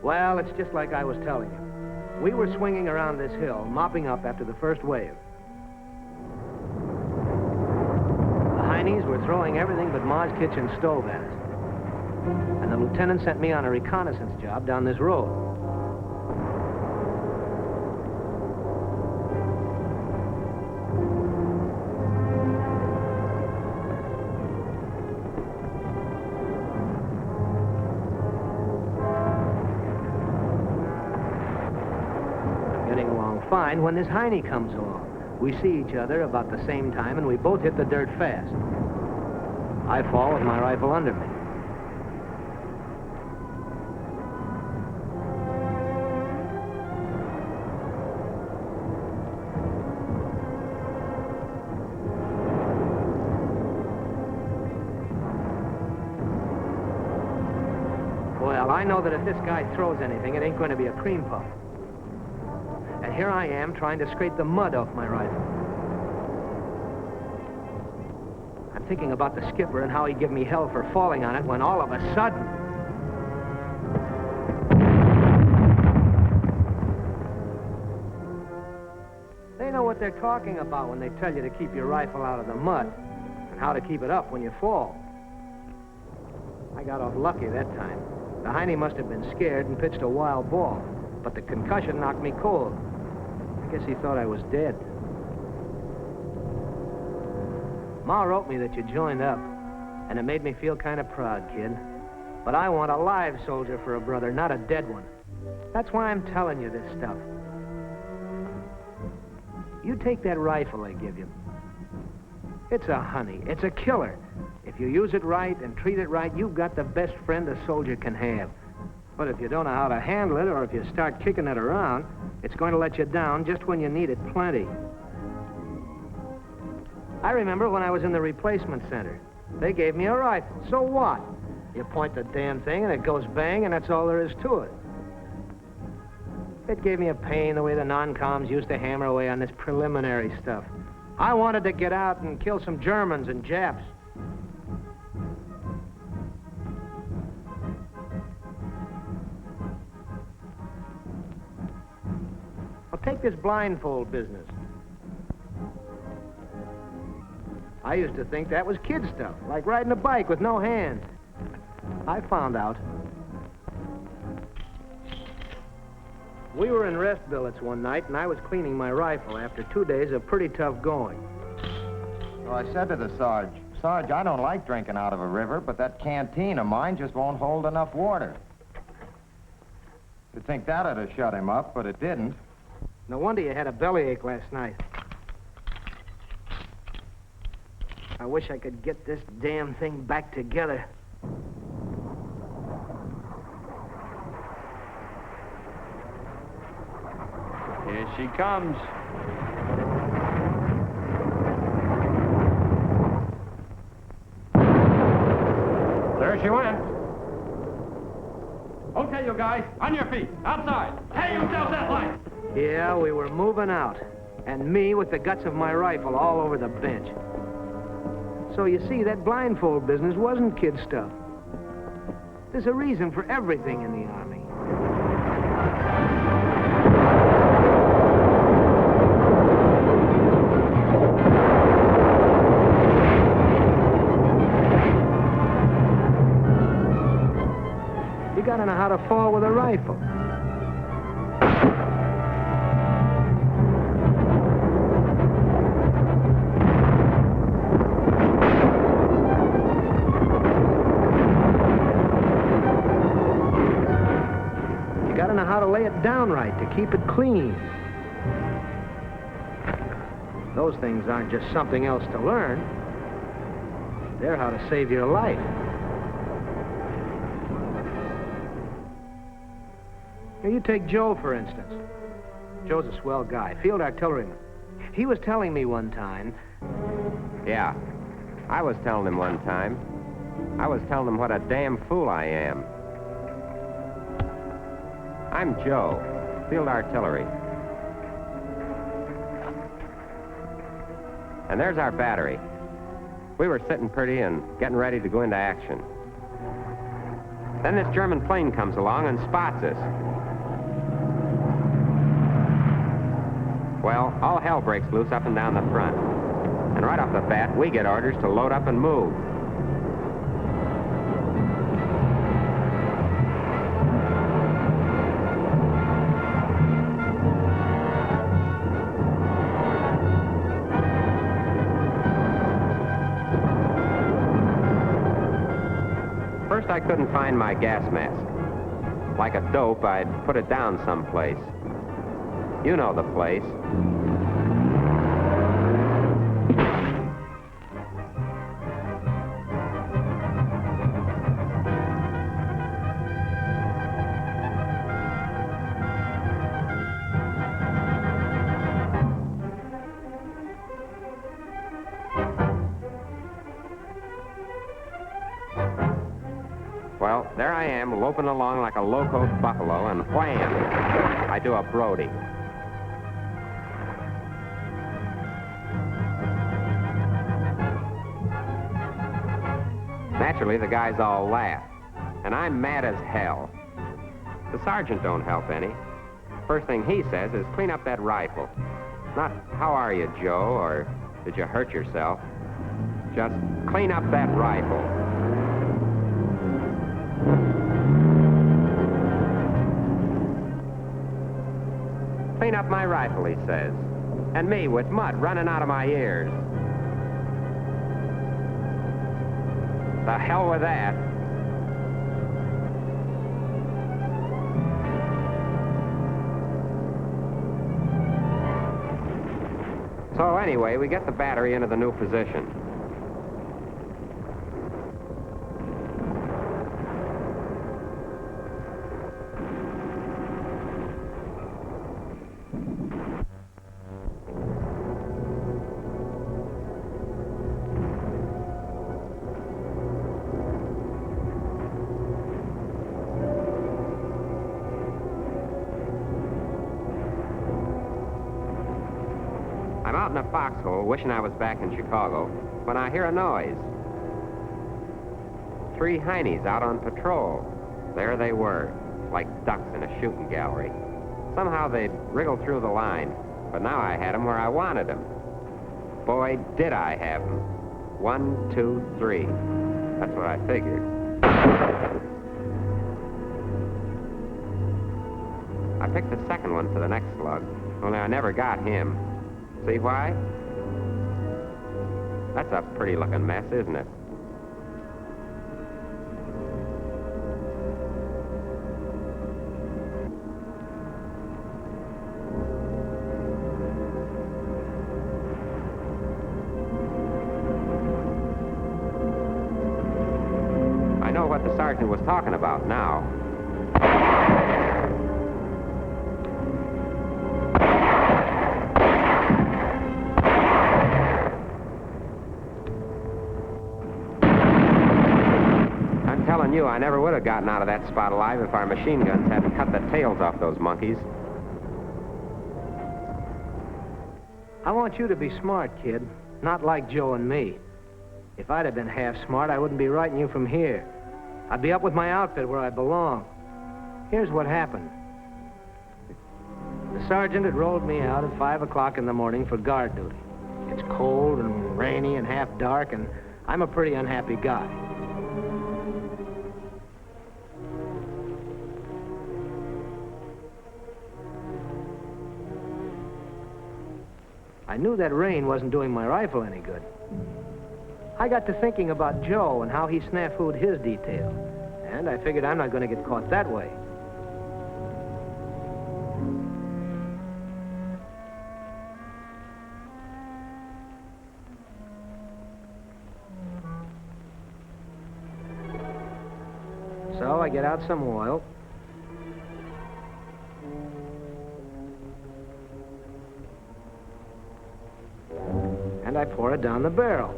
Well, it's just like I was telling you. We were swinging around this hill, mopping up after the first wave. The Heinies were throwing everything but Ma's kitchen stove at us. And the lieutenant sent me on a reconnaissance job down this road. Fine when this Heine comes along. We see each other about the same time, and we both hit the dirt fast. I fall with my rifle under me. Well, I know that if this guy throws anything, it ain't going to be a cream puff. And here I am trying to scrape the mud off my rifle. I'm thinking about the skipper and how he'd give me hell for falling on it when all of a sudden... They know what they're talking about when they tell you to keep your rifle out of the mud and how to keep it up when you fall. I got off lucky that time. The Heine must have been scared and pitched a wild ball, but the concussion knocked me cold. I guess he thought I was dead. Ma wrote me that you joined up, and it made me feel kind of proud, kid. But I want a live soldier for a brother, not a dead one. That's why I'm telling you this stuff. You take that rifle I give you. It's a honey. It's a killer. If you use it right and treat it right, you've got the best friend a soldier can have. But if you don't know how to handle it, or if you start kicking it around, it's going to let you down just when you need it plenty. I remember when I was in the replacement center. They gave me a rifle. So what? You point the damn thing and it goes bang, and that's all there is to it. It gave me a pain the way the non-coms used to hammer away on this preliminary stuff. I wanted to get out and kill some Germans and Japs. Take this blindfold business. I used to think that was kid stuff, like riding a bike with no hands. I found out. We were in rest billets one night, and I was cleaning my rifle after 2 days of pretty tough going. So I said to the Sarge, Sarge, I don't like drinking out of a river, but that canteen of mine just won't hold enough water. You'd think that'd have shut him up, but it didn't. No wonder you had a bellyache last night. I wish I could get this damn thing back together. Here she comes. There she went. Okay, you guys, on your feet, outside. Pay yourselves that light. Yeah, we were moving out, and me with the guts of my rifle all over the bench. So you see, that blindfold business wasn't kid stuff. There's a reason for everything in the Army. You gotta know how to fall with a rifle. How to lay it down right to keep it clean. Those things aren't just something else to learn. They're how to save your life. Here, you take Joe, for instance. Joe's a swell guy, field artilleryman. He was telling me one time... Yeah, I was telling him one time. I was telling him what a damn fool I am. I'm Joe, field artillery. And there's our battery. We were sitting pretty and getting ready to go into action. Then this German plane comes along and spots us. Well, all hell breaks loose up and down the front. And right off the bat, we get orders to load up and move. First, I couldn't find my gas mask. Like a dope, I'd put it down someplace. You know the place. Well, there I am, loping along like a locoed buffalo, and wham! I do a Brody. Naturally, the guys all laugh, and I'm mad as hell. The sergeant don't help any. First thing he says is, clean up that rifle. Not, how are you, Joe, or did you hurt yourself? Just clean up that rifle. Clean up my rifle, he says. And me with mud running out of my ears. The hell with that. So anyway, we get the battery into the new position. I'm out in a foxhole, wishing I was back in Chicago, when I hear a noise. 3 heinies out on patrol. There they were, like ducks in a shooting gallery. Somehow they'd wriggled through the line, but now I had them where I wanted them. Boy, did I have them. 1, 2, 3. That's what I figured. I picked the second one for the next slug, only I never got him. See why? That's a pretty-looking mess, isn't it? I know what the sergeant was talking about now. I never would have gotten out of that spot alive if our machine guns hadn't cut the tails off those monkeys. I want you to be smart, kid. Not like Joe and me. If I'd have been half smart, I wouldn't be writing you from here. I'd be up with my outfit where I belong. Here's what happened. The sergeant had rolled me out at 5 o'clock in the morning for guard duty. It's cold and rainy and half dark, and I'm a pretty unhappy guy. I knew that rain wasn't doing my rifle any good. I got to thinking about Joe and how he snafu'd his detail, and I figured I'm not going to get caught that way. So I get out some oil. And I pour it down the barrel.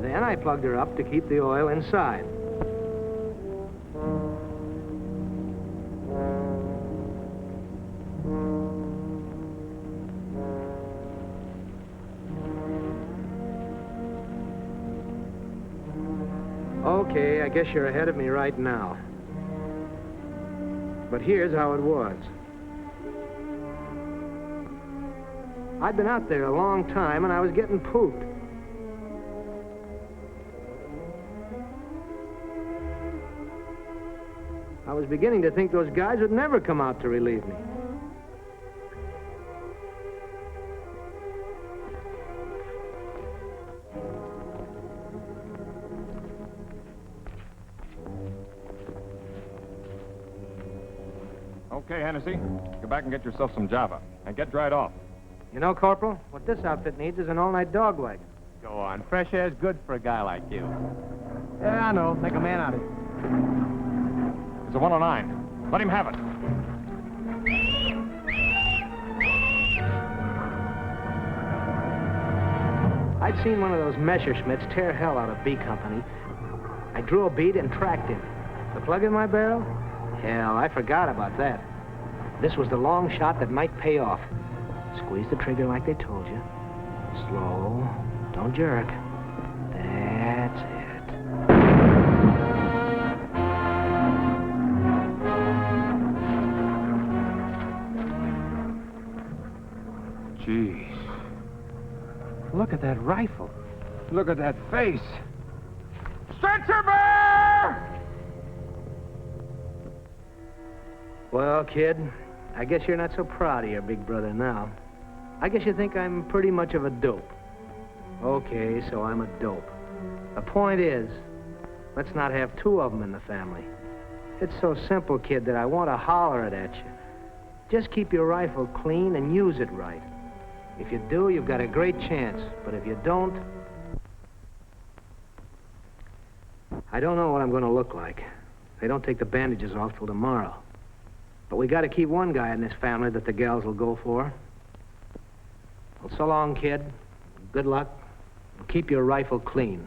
Then I plugged her up to keep the oil inside. Okay, I guess you're ahead of me right now. But here's how it was. I'd been out there a long time, and I was getting pooped. I was beginning to think those guys would never come out to relieve me. Okay, Hennessy. Go back and get yourself some Java. And get dried off. You know, Corporal, what this outfit needs is an all-night dog wagon. Go on. Fresh air's good for a guy like you. Yeah, I know. Make a man out of it. It's a 109. Let him have it. I'd seen one of those Messerschmitts tear hell out of B Company. I drew a bead and tracked him. The plug in my barrel? Hell, I forgot about that. This was the long shot that might pay off. Squeeze the trigger like they told you. Slow. Don't jerk. That's it. Jeez. Look at that rifle. Look at that face. Stretcher bear! Well, kid, I guess you're not so proud of your big brother now. I guess you think I'm pretty much of a dope. Okay, so I'm a dope. The point is, let's not have two of them in the family. It's so simple, kid, that I want to holler it at you. Just keep your rifle clean and use it right. If you do, you've got a great chance. But if you don't, I don't know what I'm going to look like. They don't take the bandages off till tomorrow. But we got to keep one guy in this family that the gals will go for. Well, so long, kid. Good luck. Keep your rifle clean.